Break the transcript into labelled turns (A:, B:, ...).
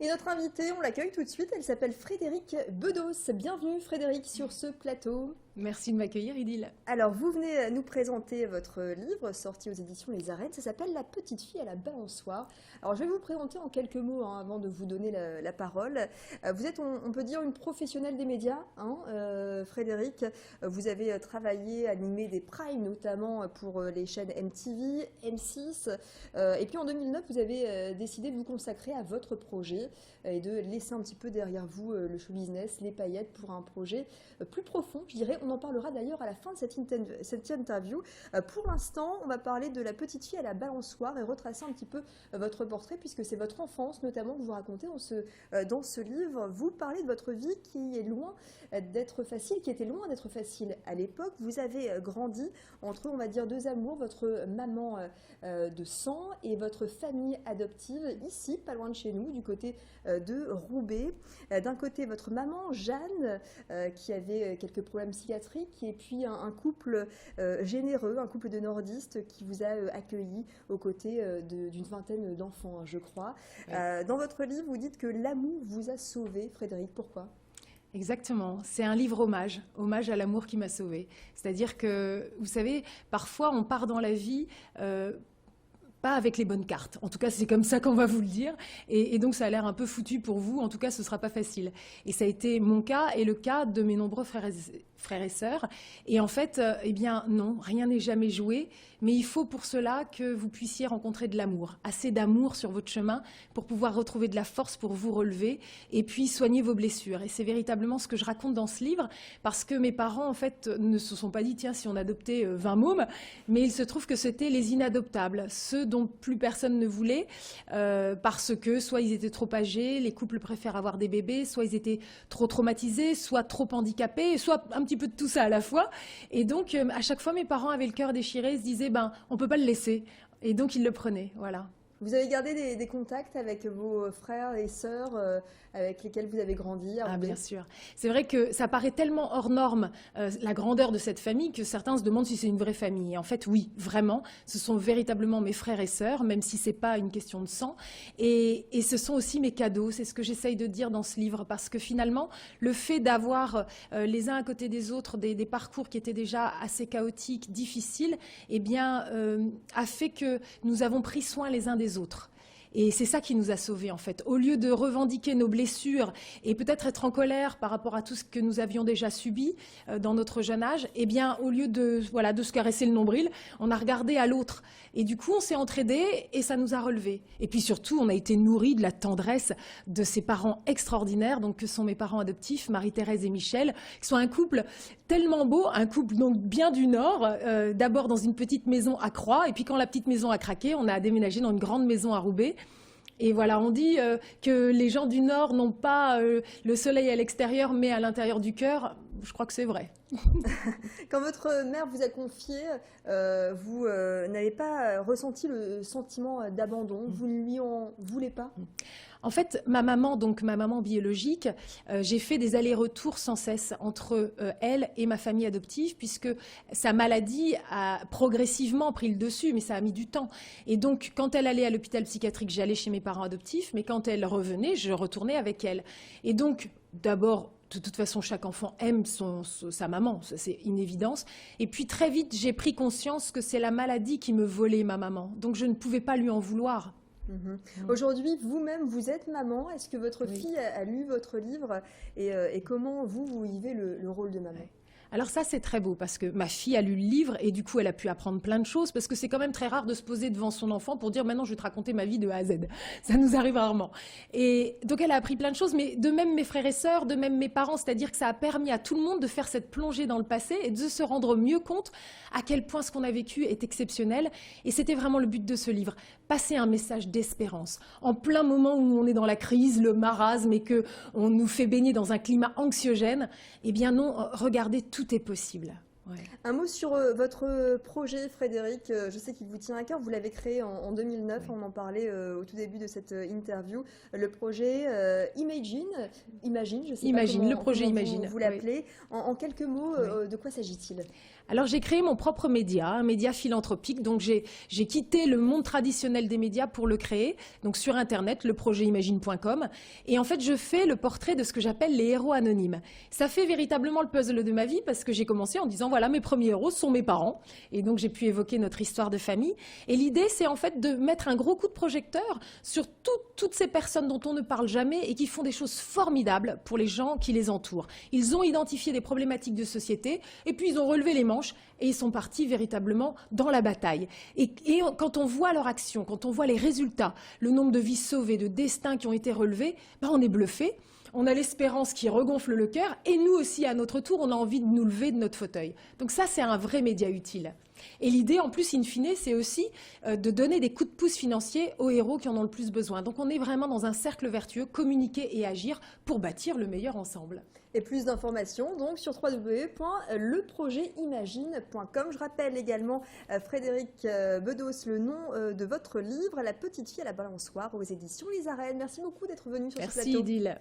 A: Et notre invitée, on l'accueille tout de suite, elle s'appelle Frédérique Bedos. Bienvenue Frédérique sur ce plateau.
B: Merci de m'accueillir, Idil.
A: Alors, vous venez nous présenter votre livre sorti aux éditions Les Arènes. Ça s'appelle La petite fille à la balançoire. Alors, je vais vous présenter en quelques mots avant de vous donner la parole. Vous êtes, on peut dire, une professionnelle des médias, Frédérique. Vous avez travaillé, animé des primes, notamment pour les chaînes MTV, M6. Et puis en 2009, vous avez décidé de vous consacrer à votre projet et de laisser un petit peu derrière vous le show business, les paillettes, pour un projet plus profond, je dirais. On en parlera d'ailleurs à la fin de cette interview. Pour l'instant, on va parler de La petite fille à la balançoire et retracer un petit peu votre portrait, puisque c'est votre enfance notamment que vous racontez dans ce livre. Vous parlez de votre vie qui est loin d'être facile, qui était loin d'être facile à l'époque. Vous avez grandi entre, on va dire, deux amours, votre maman de sang et votre famille adoptive, ici, pas loin de chez nous, du côté de Roubaix. D'un côté, votre maman, Jeanne, qui avait quelques problèmes psychiatriques, et puis un couple généreux, un couple de nordistes qui vous a accueilli aux côtés d'une vingtaine d'enfants, je crois. Oui. Dans votre livre, vous dites que l'amour vous a sauvé, Frédérique. Pourquoi ?
B: Exactement, c'est un livre hommage à l'amour qui m'a sauvée. C'est-à-dire que, vous savez, parfois on part dans la vie pas avec les bonnes cartes. En tout cas, c'est comme ça qu'on va vous le dire. Et donc, ça a l'air un peu foutu pour vous. En tout cas, ce ne sera pas facile. Et ça a été mon cas et le cas de mes nombreux frères et sœurs. Et en fait, eh bien, non, rien n'est jamais joué. Mais il faut pour cela que vous puissiez rencontrer de l'amour. Assez d'amour sur votre chemin pour pouvoir retrouver de la force pour vous relever et puis soigner vos blessures. Et c'est véritablement ce que je raconte dans ce livre, parce que mes parents, en fait, ne se sont pas dit, tiens, si on adoptait 20 mômes, mais il se trouve que c'était les inadoptables, ceux dont plus personne ne voulait, parce que soit ils étaient trop âgés, les couples préfèrent avoir des bébés, soit ils étaient trop traumatisés, soit trop handicapés, soit un petit peu de tout ça à la fois. Et donc, à chaque fois, mes parents avaient le cœur déchiré, se disaient, on ne peut pas le laisser. Et donc, ils le prenaient, voilà.
A: Vous avez gardé des contacts avec vos frères et sœurs avec lesquels vous avez grandi à Roubaix ?
B: Bien sûr. C'est vrai que ça paraît tellement hors norme, la grandeur de cette famille, que certains se demandent si c'est une vraie famille. Et en fait, oui, vraiment, ce sont véritablement mes frères et sœurs, même si ce n'est pas une question de sang. Et ce sont aussi mes cadeaux, c'est ce que j'essaye de dire dans ce livre, parce que finalement, le fait d'avoir les uns à côté des autres des parcours qui étaient déjà assez chaotiques, difficiles, eh bien, a fait que nous avons pris soin les uns des autres. Et c'est ça qui nous a sauvés, en fait. Au lieu de revendiquer nos blessures et peut-être être en colère par rapport à tout ce que nous avions déjà subi dans notre jeune âge, eh bien, au lieu de se caresser le nombril, on a regardé à l'autre. Et du coup, on s'est entraidés et ça nous a relevés. Et puis surtout, on a été nourris de la tendresse de ces parents extraordinaires, donc que sont mes parents adoptifs, Marie-Thérèse et Michel, qui sont un couple tellement beau, un couple donc bien du Nord, d'abord dans une petite maison à Croix, et puis quand la petite maison a craqué, on a déménagé dans une grande maison à Roubaix. Et voilà, on dit que les gens du Nord n'ont pas le soleil à l'extérieur, mais à l'intérieur du cœur. Je crois que c'est vrai.
A: Quand votre mère vous a confié, vous n'avez pas ressenti le sentiment d'abandon, vous ne lui en voulez pas ?
B: En fait, ma maman biologique, j'ai fait des allers-retours sans cesse entre elle et ma famille adoptive, puisque sa maladie a progressivement pris le dessus, mais ça a mis du temps. Et donc, quand elle allait à l'hôpital psychiatrique, j'allais chez mes parents adoptifs, mais quand elle revenait, je retournais avec elle. Et donc, d'abord, de toute façon, chaque enfant aime sa maman, c'est une évidence. Et puis très vite, j'ai pris conscience que c'est la maladie qui me volait ma maman. Donc je ne pouvais pas lui en vouloir.
A: Aujourd'hui, vous-même, vous êtes maman. Est-ce que votre fille a lu votre livre et comment vous vivez le rôle de maman ?
B: Alors ça, c'est très beau parce que ma fille a lu le livre et du coup, elle a pu apprendre plein de choses parce que c'est quand même très rare de se poser devant son enfant pour dire « maintenant, je vais te raconter ma vie de A à Z ». Ça nous arrive rarement. Et donc, elle a appris plein de choses, mais de même mes frères et sœurs, de même mes parents, c'est-à-dire que ça a permis à tout le monde de faire cette plongée dans le passé et de se rendre mieux compte à quel point ce qu'on a vécu est exceptionnel. Et c'était vraiment le but de ce livre, passer un message d'espérance. En plein moment où on est dans la crise, le marasme et qu'on nous fait baigner dans un climat anxiogène, eh bien non, regardez, tout est possible. Ouais.
A: Un mot sur votre projet, Frédéric. Je sais qu'il vous tient à cœur. Vous l'avez créé en 2009.
B: Oui.
A: On en parlait au tout début de cette interview. Le projet Imagine, je ne sais pas
B: Imagine, le projet
A: comment
B: Imagine.
A: vous
B: Oui.
A: l'appelez. En quelques mots,
B: Oui.
A: de quoi s'agit-il?
B: Alors j'ai créé mon propre média, un média philanthropique. Donc j'ai quitté le monde traditionnel des médias pour le créer. Donc sur Internet, leprojetimagine.com. Et en fait, je fais le portrait de ce que j'appelle les héros anonymes. Ça fait véritablement le puzzle de ma vie parce que j'ai commencé en disant voilà, mes premiers héros sont mes parents. Et donc j'ai pu évoquer notre histoire de famille. Et l'idée, c'est en fait de mettre un gros coup de projecteur sur toutes ces personnes dont on ne parle jamais et qui font des choses formidables pour les gens qui les entourent. Ils ont identifié des problématiques de société et puis ils ont relevé les manches et ils sont partis véritablement dans la bataille. Et quand on voit leur action, quand on voit les résultats, le nombre de vies sauvées, de destins qui ont été relevés, on est bluffé. On a l'espérance qui regonfle le cœur et nous aussi, à notre tour, on a envie de nous lever de notre fauteuil. Donc ça, c'est un vrai média utile. Et l'idée, en plus, in fine, c'est aussi de donner des coups de pouce financiers aux héros qui en ont le plus besoin. Donc on est vraiment dans un cercle vertueux, communiquer et agir pour bâtir le meilleur ensemble.
A: Et plus d'informations donc sur www.leprojetimagine.com. Je rappelle également, Frédéric Bedos, le nom de votre livre, La petite fille à la balançoire aux éditions Les Arènes. Merci beaucoup d'être venu sur ce plateau.
B: Merci, Idil.